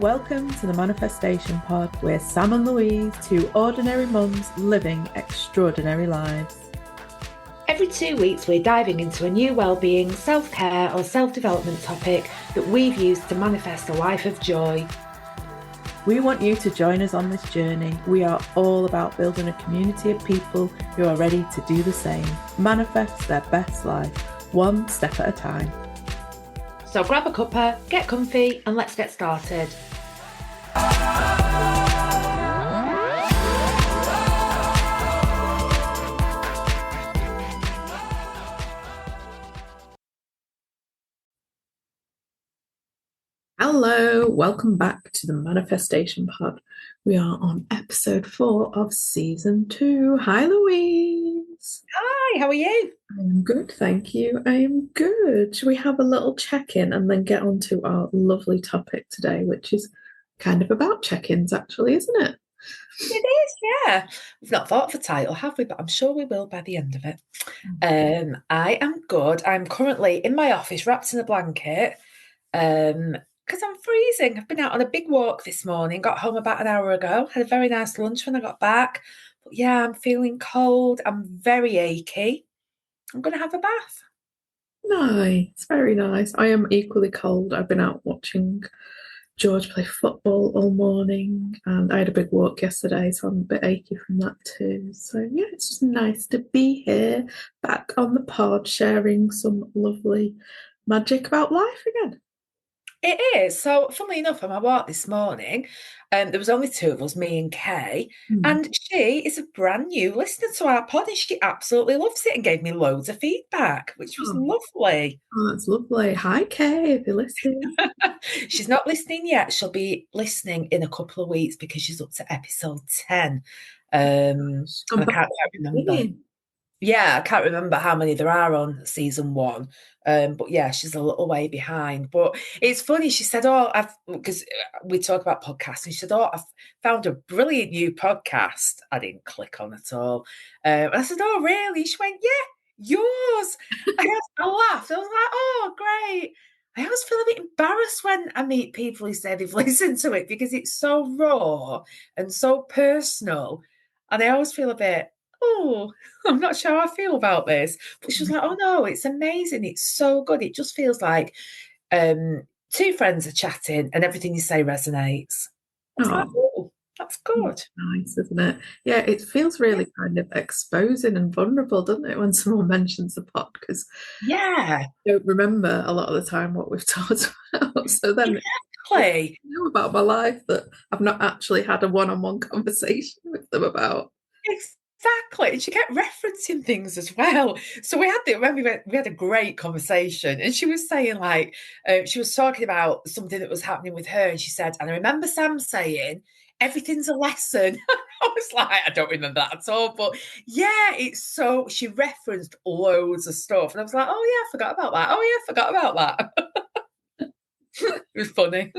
Welcome to the Manifestation Pod. We're Sam and Louise, two ordinary mums living extraordinary lives. Every 2 weeks, we're diving into a new well-being, self-care or self-development topic that we've used to manifest a life of joy. We want you to join us on this journey. We are all about building a community of people who are ready to do the same, manifest their best life, one step at a time. So grab a cuppa, get comfy, and let's get started. Hello, welcome back to the Manifestation Pod. We are on episode 4 of season 2. Hi, Louise. Hi, how are you? I'm good, thank you. I am good. Should we have a little check-in and then get on to our lovely topic today, which is kind of about check-ins, actually, isn't it? It is, yeah. We've not thought of a title, have we? But I'm sure we will by the end of it. I am good. I'm currently in my office, wrapped in a blanket, because I'm freezing. I've been out on a big walk this morning, got home about an hour ago, had a very nice lunch when I got back. But yeah, I'm feeling cold. I'm very achy. I'm going to have a bath. Nice, very nice. I am equally cold. I've been out watching George play football all morning, and I had a big walk yesterday, so I'm a bit achy from that too. So yeah, it's just nice to be here, back on the pod, sharing some lovely magic about life again. It is. So, funnily enough, on my walk this morning, there was only 2 of us, me and Kay, and she is a brand new listener to our pod, and she absolutely loves it and gave me loads of feedback, which was lovely. Oh, that's lovely. Hi, Kay, if you're listening. She's not listening yet. She'll be listening in a couple of weeks because she's up to episode 10. And I can't remember. Yeah, I can't remember how many there are on season 1. But yeah, she's a little way behind. But it's funny, she said, because we talk about podcasts, and she said, I've found a brilliant new podcast. I didn't click on at all. And I said, oh, really? She went, yeah, yours. I laughed. I was like, oh, great. I always feel a bit embarrassed when I meet people who say they've listened to it because it's so raw and so personal. And I always feel a bit, oh, I'm not sure how I feel about this. But she was like, oh no, it's amazing. It's so good. It just feels like 2 friends are chatting and everything you say resonates. I was like, oh, that's good. Nice, isn't it? Yeah, it feels really kind of exposing and vulnerable, doesn't it, when someone mentions the pod? Because yeah, I don't remember a lot of the time what we've talked about. So then exactly. I know about my life that I've not actually had a one-on-one conversation with them about. Exactly. And she kept referencing things as well. So we had a great conversation, and she was saying she was talking about something that was happening with her, and she said, and I remember Sam saying, everything's a lesson. I was like, I don't remember that at all. But yeah, she referenced loads of stuff. And I was like, oh yeah, I forgot about that. Oh yeah, I forgot about that. It was funny.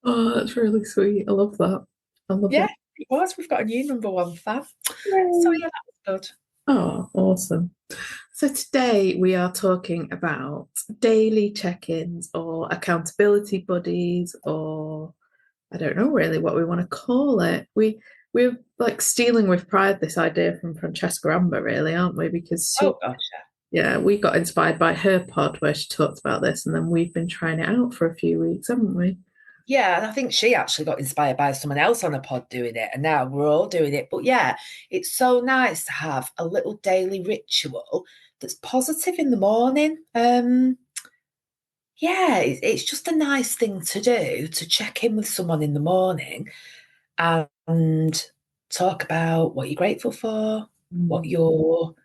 Oh, that's really sweet. I love that. I love Yeah, that. it was. We've got a new number 1 fan. So yeah, that was good. Oh, awesome. So today we are talking about daily check-ins or accountability buddies, or I don't know really what we want to call it. We're like stealing with pride this idea from Francesca Amber, really, aren't we? Because Oh gosh, yeah, we got inspired by her pod where she talked about this, and then we've been trying it out for a few weeks, haven't we? yeah, and I think she actually got inspired by someone else on a pod doing it, and now we're all doing it. But yeah, it's so nice to have a little daily ritual that's positive in the morning. Yeah, it's just a nice thing to do, to check in with someone in the morning and talk about what you're grateful for, what you're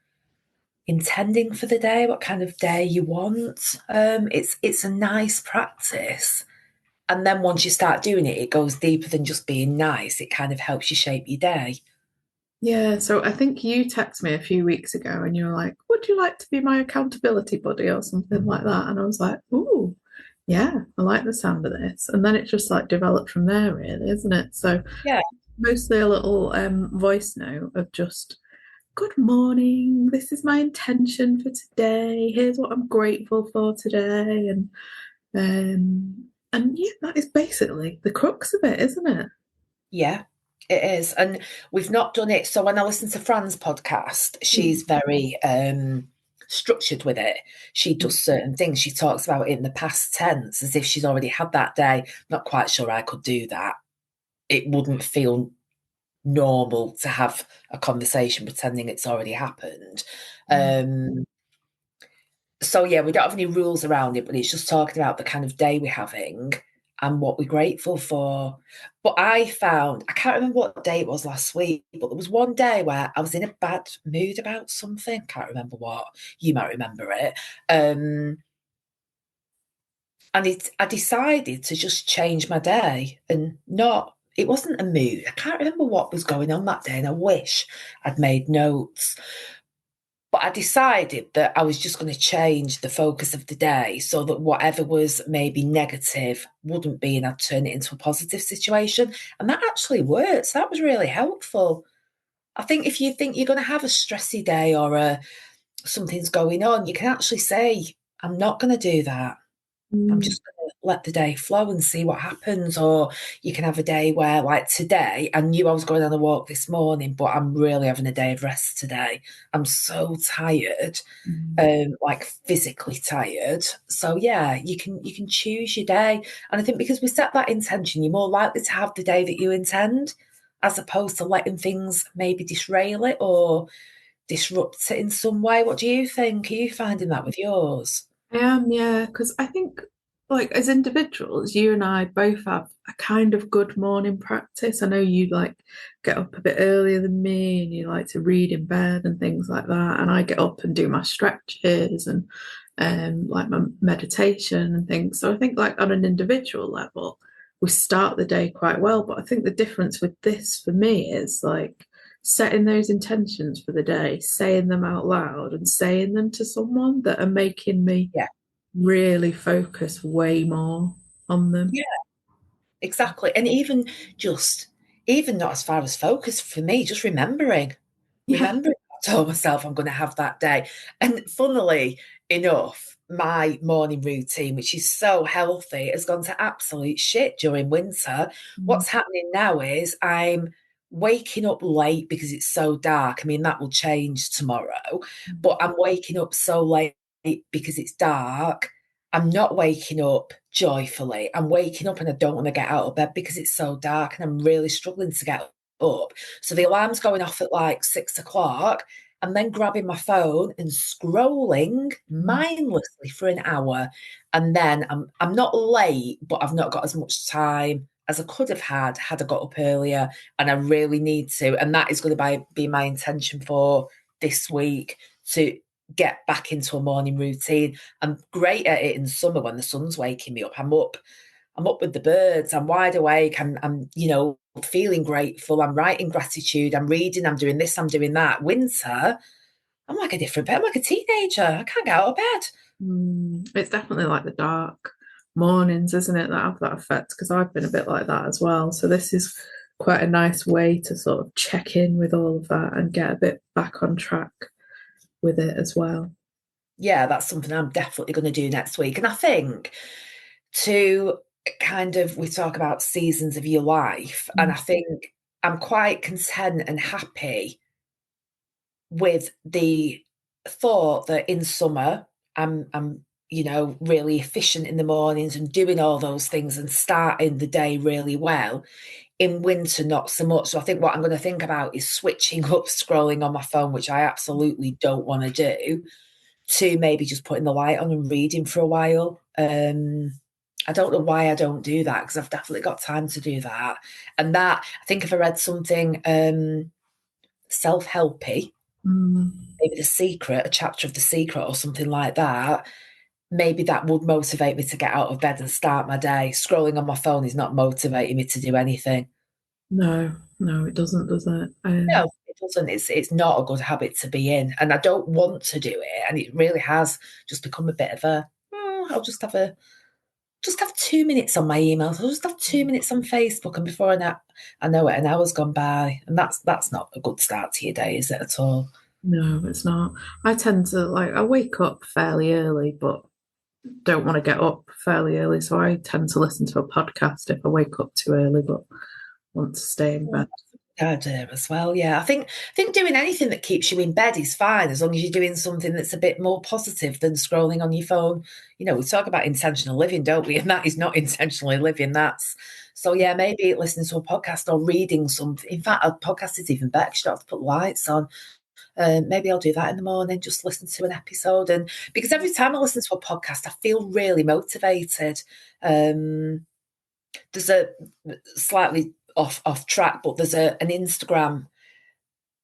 intending for the day, what kind of day you want. It's a nice practice. And then once you start doing it, it goes deeper than just being nice. It kind of helps you shape your day. Yeah, so I think you texted me a few weeks ago and you were like, would you like to be my accountability buddy or something like that? And I was like, ooh, yeah, I like the sound of this. And then it just like developed from there, really, isn't it? So Yeah. mostly a little voice note of just, good morning, this is my intention for today. Here's what I'm grateful for today. And And yeah, that is basically the crux of it, isn't it? Yeah, it is. And we've not done it. So when I listen to Fran's podcast, she's very structured with it. She does certain things. She talks about it in the past tense as if she's already had that day. Not quite sure I could do that. It wouldn't feel normal to have a conversation pretending it's already happened. Um, so yeah, we don't have any rules around it, but it's just talking about the kind of day we're having and what we're grateful for. But I found, I can't remember what day it was last week, but there was one day where I was in a bad mood about something. Can't remember what. You might remember it. And I decided to just change my day and not, it wasn't a mood. I can't remember what was going on that day, and I wish I'd made notes. But I decided that I was just going to change the focus of the day so that whatever was maybe negative wouldn't be, and I'd turn it into a positive situation. And that actually worked. That was really helpful. I think if you think you're going to have a stressy day or something's going on, you can actually say, I'm not going to do that. I'm Mm, just going to let the day flow and see what happens. Or you can have a day where, like today, I knew I was going on a walk this morning, but I'm really having a day of rest today. I'm so tired, mm. like physically tired. So yeah, you can choose your day, and I think because we set that intention, you're more likely to have the day that you intend, as opposed to letting things maybe derail it or disrupt it in some way. What do you think? Are you finding that with yours? I am, yeah, because I think, like, as individuals, you and I both have a kind of good morning practice. I know you like get up a bit earlier than me and you like to read in bed and things like that. And I get up and do my stretches and like my meditation and things. So I think, like, on an individual level, we start the day quite well. But I think the difference with this for me is like setting those intentions for the day, saying them out loud and saying them to someone that are making me Yeah. really focus way more on them. Yeah, exactly. And even not as far as focus for me, just Yeah. remembering I told myself I'm going to have that day. And funnily enough, my morning routine, which is so healthy, has gone to absolute shit during winter. Mm, What's happening now is I'm waking up late because it's so dark. I mean, that will change tomorrow, but I'm waking up so late because it's dark. I'm not waking up joyfully. I'm waking up and I don't want to get out of bed because it's so dark and I'm really struggling to get up. So the alarm's going off at like 6 o'clock, and then grabbing my phone and scrolling mm, mindlessly for an hour. And then I'm not late, but I've not got as much time as I could have had I got up earlier. And I really need to. And that is going to be my intention for this week, to get back into a morning routine. I'm great at it in summer when the sun's waking me up. I'm up with the birds. I'm wide awake. I'm feeling grateful. I'm writing gratitude. I'm reading. I'm doing this. I'm doing that. Winter, I'm like a different I'm like a teenager. I can't get out of bed. It's definitely like the dark mornings, isn't it, that have that effect? Because I've been a bit like that as well. So this is quite a nice way to sort of check in with all of that and get a bit back on track with it as well. Yeah, that's something I'm definitely going to do next week. And I think to kind of, we talk about seasons of your life, and I think I'm quite content and happy with the thought that in summer I'm really efficient in the mornings and doing all those things and starting the day really well. In winter, not so much. So I think what I'm going to think about is switching up scrolling on my phone, which I absolutely don't want to do, to maybe just putting the light on and reading for a while. I don't know why I don't do that, because I've definitely got time to do that. And that, I think if I read something self-helpy, Mm, maybe The Secret, a chapter of The Secret or something like that, maybe that would motivate me to get out of bed and start my day. Scrolling on my phone is not motivating me to do anything. no, no, it doesn't, does it? No, it doesn't. It's not a good habit to be in, and I don't want to do it. And it really has just become a bit of a. I'll just have 2 minutes on my emails. I'll just have 2 minutes on Facebook, and before I know it, an hour's gone by, and that's not a good start to your day, is it at all? No, it's not. I tend to like, I wake up fairly early, but don't want to get up fairly early, so I tend to listen to a podcast if I wake up too early, but want to stay in bed. I do as well, yeah. I think doing anything that keeps you in bed is fine as long as you're doing something that's a bit more positive than scrolling on your phone. You know, we talk about intentional living, don't we? And that is not intentionally living. That's so yeah, maybe listening to a podcast or reading something. In fact, a podcast is even better 'cause you don't have to put lights on. Maybe I'll do that in the morning, just listen to an episode. And because every time I listen to a podcast, I feel really motivated. There's a slightly off track, but there's an Instagram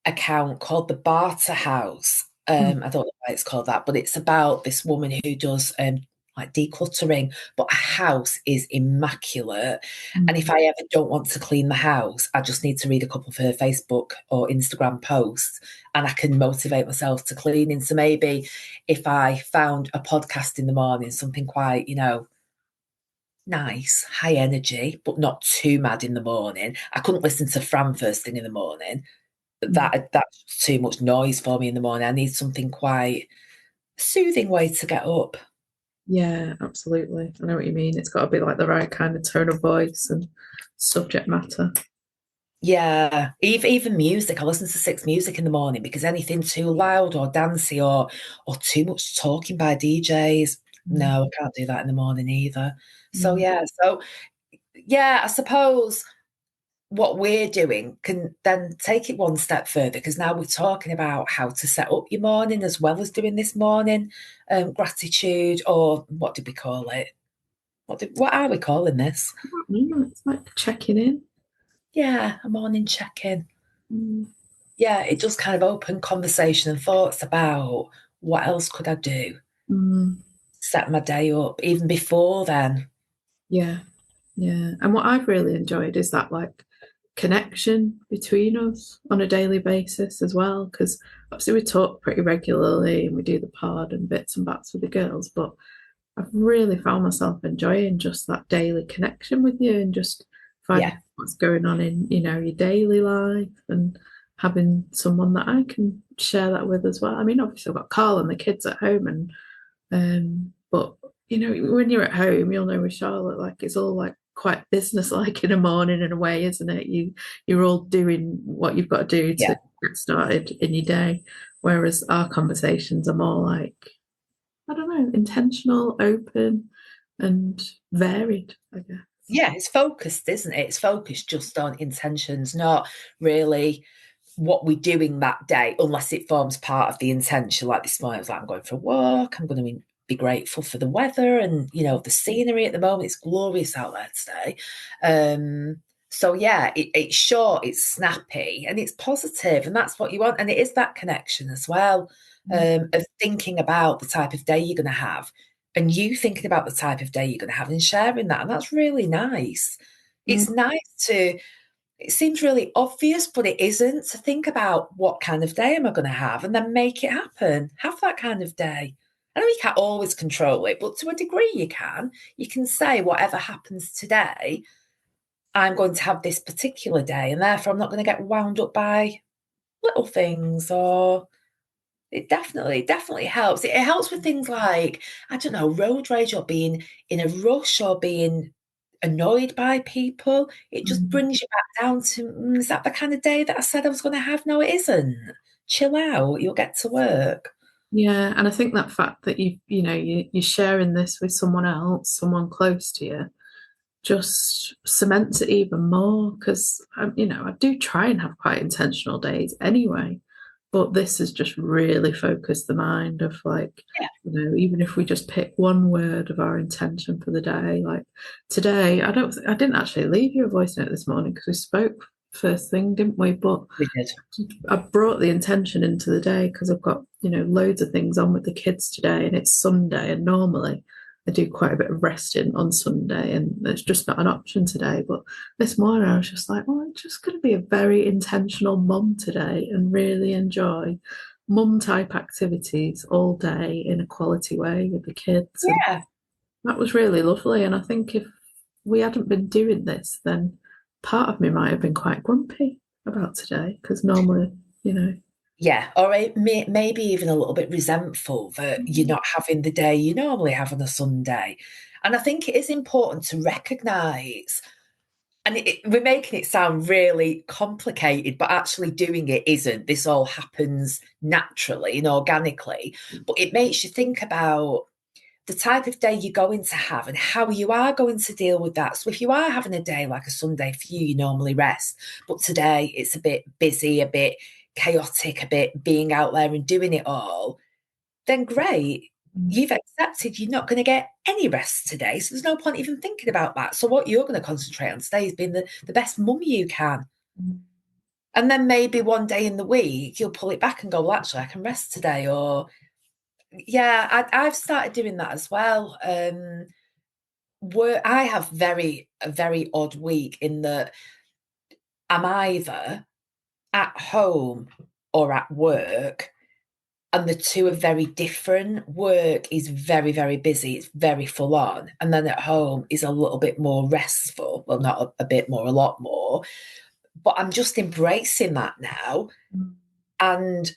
account called the Barter House. I don't know why it's called that, but it's about this woman who does like decluttering, but her house is immaculate. And if I ever don't want to clean the house, I just need to read a couple of her Facebook or Instagram posts and I can motivate myself to cleaning. So maybe if I found a podcast in the morning, something quite, nice, high energy, but not too mad in the morning. I couldn't listen to Fran first thing in the morning. That's too much noise for me in the morning. I need something quite soothing way to get up. Yeah, absolutely. I know what you mean. It's got to be like the right kind of tone of voice and subject matter. Yeah, even music. I listen to Six Music in the morning because anything too loud or dancey or too much talking by DJs. No, I can't do that in the morning either. So Mm. yeah, I suppose what we're doing can then take it one step further because now we're talking about how to set up your morning as well as doing this morning gratitude, or what did we call it? What are we calling this? It's like checking in. Yeah, a morning check-in. Mm. Yeah, it just kind of opened conversation and thoughts about what else could I do, Mm. set my day up even before then. Yeah, yeah. And what I've really enjoyed is that like connection between us on a daily basis as well. Because obviously we talk pretty regularly and we do the pod and bits and bats with the girls, but I've really found myself enjoying just that daily connection with you and just finding Yeah, what's going on in, your daily life and having someone that I can share that with as well. I mean, obviously I've got Carl and the kids at home and but when you're at home, you'll know with Charlotte, like it's all like quite business-like in a morning in a way, isn't it? You're all doing what you've got to do to yeah. get started in your day. Whereas our conversations are more like, I don't know, intentional, open, and varied, I guess. Yeah, it's focused, isn't it? It's focused just on intentions, not really what we're doing that day, unless it forms part of the intention. Like this morning, I was like, I'm going for a walk. I'm going to be grateful for the weather and the scenery at the moment. It's glorious out there today. So yeah, it's short, it's snappy, and it's positive, and that's what you want. And it is that connection as well, of thinking about the type of day you're going to have, and you thinking about the type of day you're going to have, and sharing that, and that's really nice. Mm, It's nice to it seems really obvious, but it isn't. To think about what kind of day am I going to have and then make it happen. Have that kind of day. I know you can't always control it, but to a degree you can. You can say, whatever happens today, I'm going to have this particular day, and therefore I'm not going to get wound up by little things. Or it definitely helps. It helps with things like, I don't know, road rage or being in a rush or being annoyed by people. It just mm. brings you back down to, is that the kind of day that I said I was going to have? No, it isn't. Chill out. You'll get to work. Yeah, and I think that fact that you're sharing this with someone else, someone close to you, just cements it even more because I do try and have quite intentional days anyway, but this has just really focused the mind of like, Yeah. even if we just pick one word of our intention for the day, like today, I didn't actually leave you a voice note this morning because we spoke first thing, didn't we? But We did. I brought the intention into the day because I've got, loads of things on with the kids today and it's Sunday and normally I do quite a bit of resting on Sunday and it's just not an option today. But this morning I was just like, well, I'm just going to be a very intentional mum today and really enjoy mum type activities all day in a quality way with the kids. And Yeah. that was really lovely. And I think if we hadn't been doing this, then part of me might have been quite grumpy about today because normally, you know, Yeah, or maybe even a little bit resentful that you're not having the day you normally have on a Sunday. And I think it is important to recognise, and we're making it sound really complicated, but actually doing it isn't. This all happens naturally and organically, but it makes you think about the type of day you're going to have and how you are going to deal with that. So if you are having a day like a Sunday for you, you normally rest, but today it's a bit busy, a bit chaotic, a bit being out there and doing it all, then great. You've accepted you're not going to get any rest today. So there's no point even thinking about that. So what you're going to concentrate on today is being the best mum you can. And then maybe one day in the week, you'll pull it back and go, well, actually, I can rest today. Or, yeah, I've started doing that as well. I have a very odd week in that I'm either at home or at work, and the two are very different. Work is very, very busy, it's very full on. And then at home is a little bit more restful. Well, not a bit more, a lot more. But I'm just embracing that now. And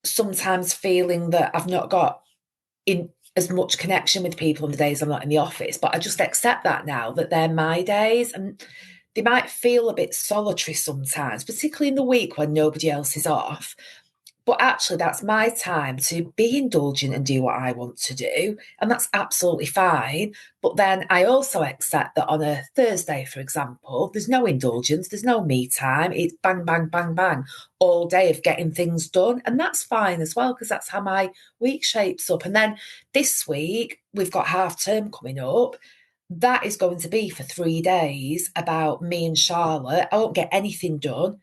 sometimes feeling that I've not got in as much connection with people on the days I'm not in the office. But I just accept that now, that they're my days. And they might feel a bit solitary sometimes, particularly in the week when nobody else is off. But actually, that's my time to be indulgent and do what I want to do. And that's absolutely fine. But then I also accept that on a Thursday, for example, there's no indulgence, there's no me time. It's bang, bang, bang, bang all day of getting things done. And that's fine as well, because that's how my week shapes up. And then this week, we've got half term coming up. That is going to be for 3 days about me and Charlotte. I won't get anything done.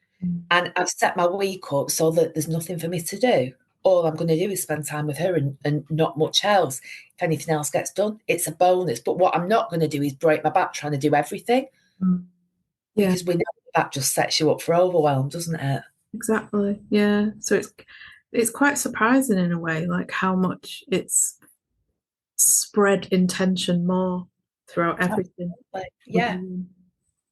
And I've set my week up so that there's nothing for me to do. All I'm going to do is spend time with her and not much else. If anything else gets done, it's a bonus. But what I'm not going to do is break my back trying to do everything, Yeah, because we know that just sets you up for overwhelm, doesn't it? exactly. Yeah. So it's quite surprising in a way, like how much it's spread intention more throughout everything Absolutely. we're Yeah. doing.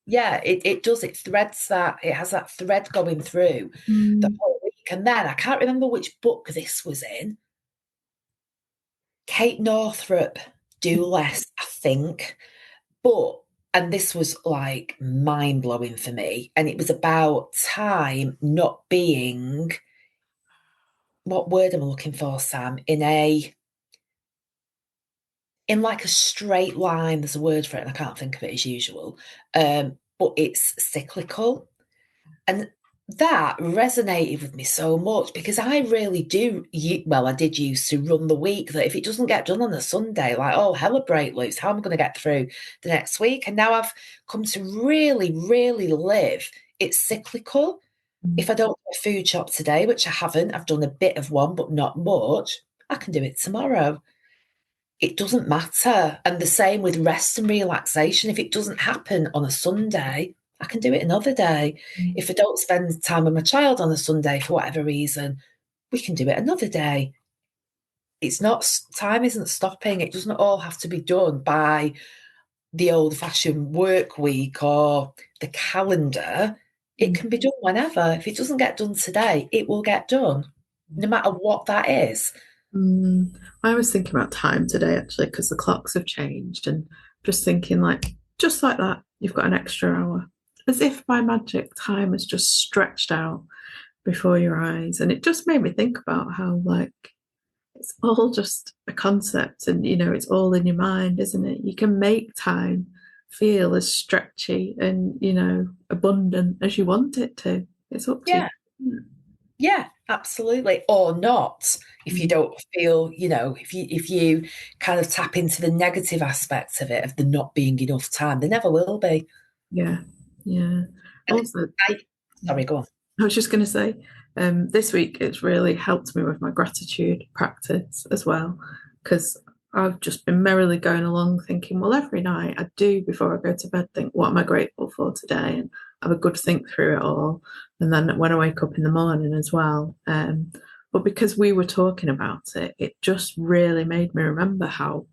Yeah, it does. It threads that. It has that thread going through the whole week. And then I can't remember which book this was in. Kate Northrup, Do Less, I think. But, and this was like mind blowing for me. And it was about time not being, what word am I looking for, Sam? In like a straight line. There's a word for it, and I can't think of it as usual. But it's cyclical. And that resonated with me so much because I really do. Well, I did used to run the week that if it doesn't get done on a Sunday, like, oh, hella break loose, how am I going to get through the next week? And now I've come to really, really live. It's cyclical. If I don't do a food shop today, which I haven't, I've done a bit of one, but not much, I can do it tomorrow. It doesn't matter. And the same with rest and relaxation. If it doesn't happen on a Sunday, I can do it another day. If I don't spend time with my child on a Sunday for whatever reason, we can do it another day. It's not, time isn't stopping. It doesn't all have to be done by the old fashioned work week or the calendar. It can be done whenever. If it doesn't get done today, it will get done, no matter what that is. I was thinking about time today actually because the clocks have changed and just thinking like just like that, you've got an extra hour. As if by magic time has just stretched out before your eyes. And it just made me think about how like it's all just a concept and it's all in your mind, isn't it? You can make time feel as stretchy and abundant as you want it to. It's up to Yeah. you. Yeah, absolutely. Or not. If you don't feel, if you kind of tap into the negative aspects of it, of the not being enough time, there never will be. Yeah, yeah. And Also, I, sorry, go on. I was just going to say, this week it's really helped me with my gratitude practice as well, because I've just been merrily going along thinking, well, every night I do before I go to bed, think, what am I grateful for today? And have a good think through it all. And then when I wake up in the morning as well. But because we were talking about it, it just really made me remember how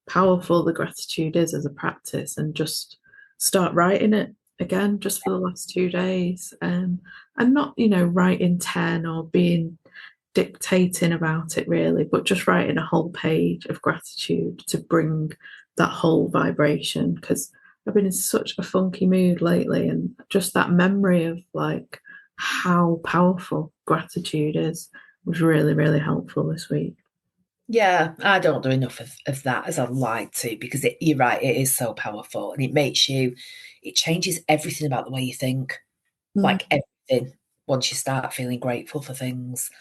powerful the gratitude is as a practice and just start writing it again just for the last 2 days. And not, writing 10 or being dictating about it really, but just writing a whole page of gratitude to bring that whole vibration. Because I've been in such a funky mood lately, and just that memory of like how powerful gratitude is was really, really helpful this week. Yeah, I don't do enough of that as I'd like to because you're right, it is so powerful and it changes everything about the way you think, Mm, like everything, once you start feeling grateful for things.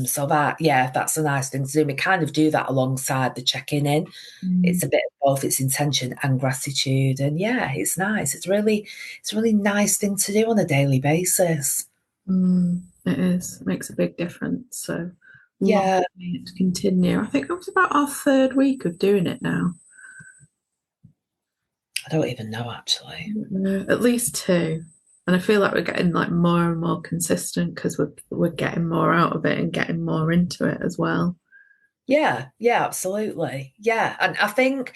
So that, yeah, that's a nice thing to do. We kind of do that alongside the checking in. It's mm, a bit of both, it's intention and gratitude. And yeah, it's nice. It's a really nice thing to do on a daily basis. it is. It makes a big difference. So love Yeah, it to continue. I think that was about our third week of doing it now. I don't even know actually. At least two. And I feel like we're getting like more and more consistent because we're getting more out of it and getting more into it as well. Yeah, yeah, absolutely. Yeah. And I think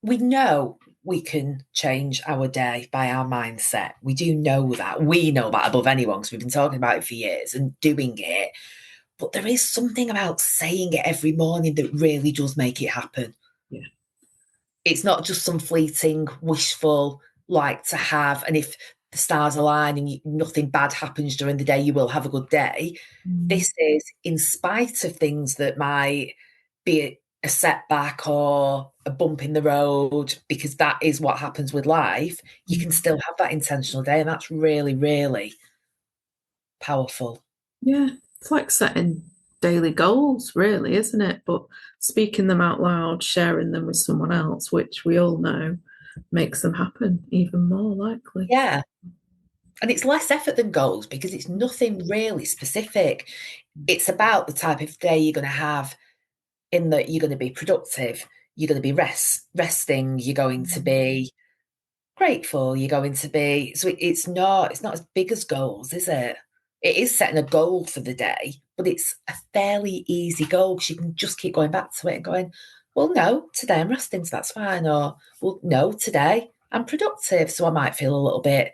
we know we can change our day by our mindset. We do know that. We know that above anyone because we've been talking about it for years and doing it. But there is something about saying it every morning that really does make it happen. Yeah. It's not just some fleeting, wishful, like to have. And if the stars align and nothing bad happens during the day, you will have a good day. Mm, This is in spite of things that might be a setback or a bump in the road, because that is what happens with life. You can mm. still have that intentional day. And that's really, really powerful. Yeah. It's like setting daily goals, really, isn't it? But speaking them out loud, sharing them with someone else, which we all know makes them happen even more likely. Yeah. And it's less effort than goals because it's nothing really specific. It's about the type of day you're going to have, in that you're going to be productive, you're going to be resting, you're going to be grateful, you're going to be, so it's not as big as goals, is it? It is setting a goal for the day, but it's a fairly easy goal because you can just keep going back to it and going, well, no, today I'm resting, so that's fine. Or, well, no, today I'm productive, so I might feel a little bit,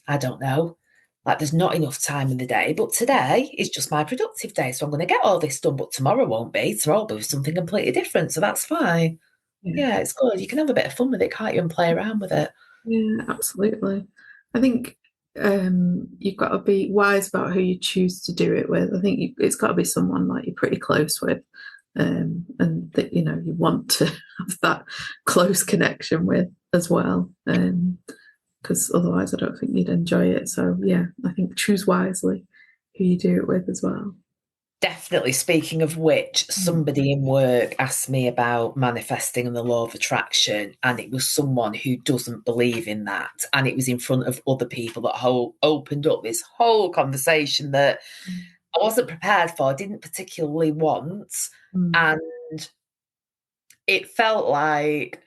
I don't know, like there's not enough time in the day, but today is just my productive day. So I'm going to get all this done, but tomorrow won't be. Tomorrow will be something completely different. So that's fine. Yeah. Yeah, it's good. You can have a bit of fun with it, can't you? And play around with it. Yeah, absolutely. I think you've got to be wise about who you choose to do it with. I think it's got to be someone like you're pretty close with, and that you want to have that close connection with as well. Because otherwise, I don't think you'd enjoy it. So yeah, I think choose wisely who you do it with as well. Definitely. Speaking of which, Mm. somebody in work asked me about manifesting and the law of attraction, and it was someone who doesn't believe in that. And it was in front of other people that opened up this whole conversation that I wasn't prepared for, didn't particularly want. Mm. And it felt like,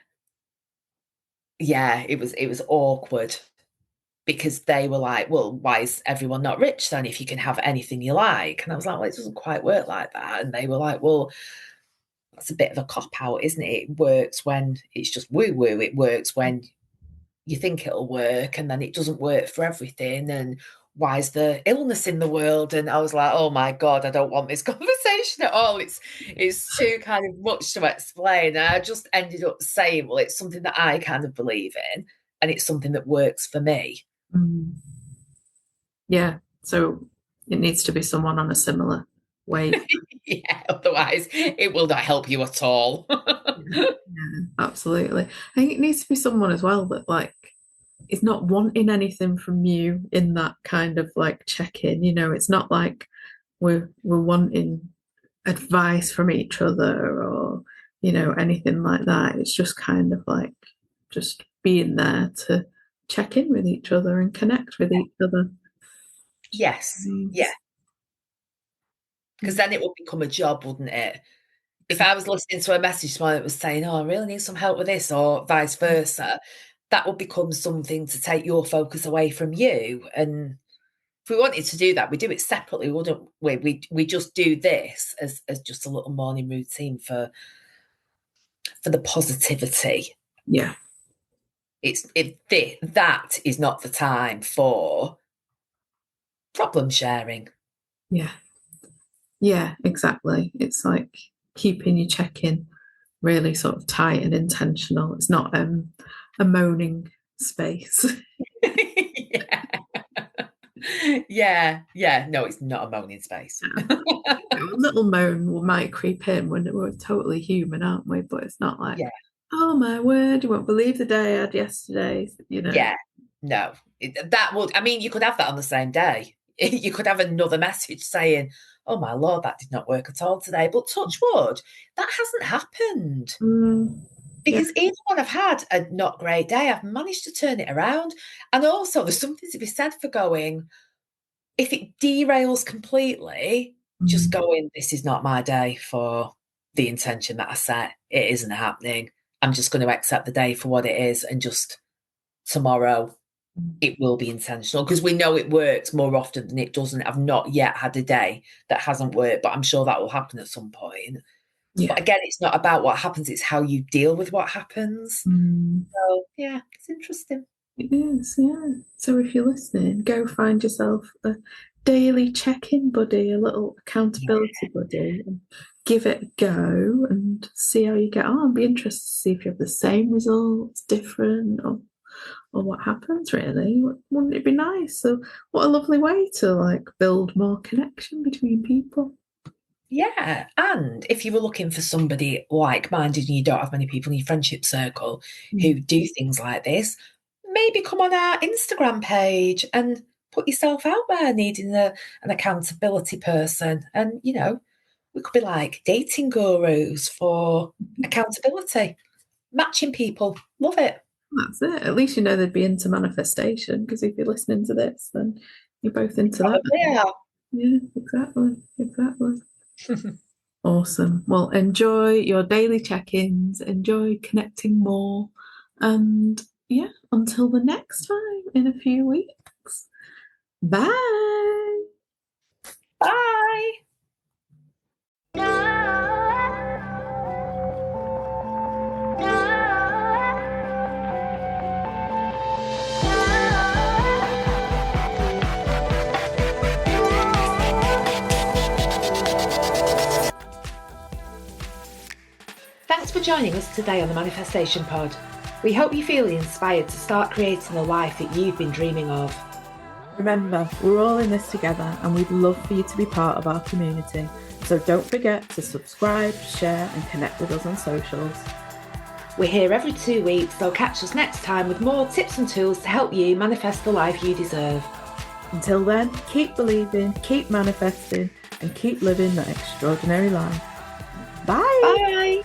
yeah, it was awkward because they were like, well, why is everyone not rich then if you can have anything you like? And I was like, well, it doesn't quite work like that. And they were like, well, that's a bit of a cop out, isn't it? It works when it's just woo woo. It works when you think it'll work and then it doesn't work for everything. And why is there illness in the world? And I was like, oh my God, I don't want this conversation at all. It's too kind of much to explain. And I just ended up saying, well, it's something that I kind of believe in and it's something that works for me. Mm. Yeah, so it needs to be someone on a similar wave. Yeah, otherwise it will not help you at all. Yeah, yeah, absolutely. I think it needs to be someone as well that like is not wanting anything from you in that kind of like check-in. It's not like we're wanting advice from each other or anything like that. It's just kind of like just being there to check in with each other and connect with each other. Yes, yeah, Nice. because then it would become a job, wouldn't it? If I was listening to a message tomorrow that was saying, oh, I really need some help with this, or vice versa, that would become something to take your focus away from you. And if we wanted to do that, we do it separately, wouldn't we? We just do this as just a little morning routine for the positivity. Yeah, That is not the time for problem sharing. yeah. Yeah, exactly. It's like keeping your check-in really sort of tight and intentional. It's not a moaning space. Yeah. Yeah. No, it's not a moaning space. A little moan might creep in when we're totally human, aren't we? But it's not like, Yeah. oh my word, you won't believe the day I had yesterday, Yeah. No. That would, I mean, you could have that on the same day. You could have another message saying, oh my Lord, that did not work at all today. But touch wood, that hasn't happened. Yeah. Because even when I've had a not great day, I've managed to turn it around. And also, there's something to be said for going, if it derails completely, just going, this is not my day for the intention that I set. It isn't happening. I'm just going to accept the day for what it is, and just tomorrow it will be intentional, because we know it works more often than it doesn't. I've not yet had a day that hasn't worked, but I'm sure that will happen at some point. Yeah. But again, it's not about what happens, it's how you deal with what happens. So yeah, it's interesting. It is, yeah. So if you're listening, go find yourself a daily check-in buddy, a little Yeah. accountability buddy, and give it a go and see how you get on. Be interested to see if you have the same results, different, or what happens really. Wouldn't it be nice? So what a lovely way to like build more connection between people. Yeah. And if you were looking for somebody like-minded and you don't have many people in your friendship circle who do things like this, maybe come on our Instagram page and put yourself out there needing an accountability person. And, we could be like dating gurus for accountability, matching people. Love it. That's it. At least you know they'd be into manifestation because if you're listening to this, then you're both into that. Probably are. Yeah, exactly. Exactly. Awesome. Well, enjoy your daily check-ins, enjoy connecting more, and yeah, until the next time in a few weeks. Bye. Bye. Thanks for joining us today on the Manifestation Pod. We hope you feel inspired to start creating the life that you've been dreaming of. Remember, we're all in this together and we'd love for you to be part of our community. So don't forget to subscribe, share, and connect with us on socials. We're here every 2 weeks, so catch us next time with more tips and tools to help you manifest the life you deserve. Until then, keep believing, keep manifesting, and keep living that extraordinary life. Bye. Bye.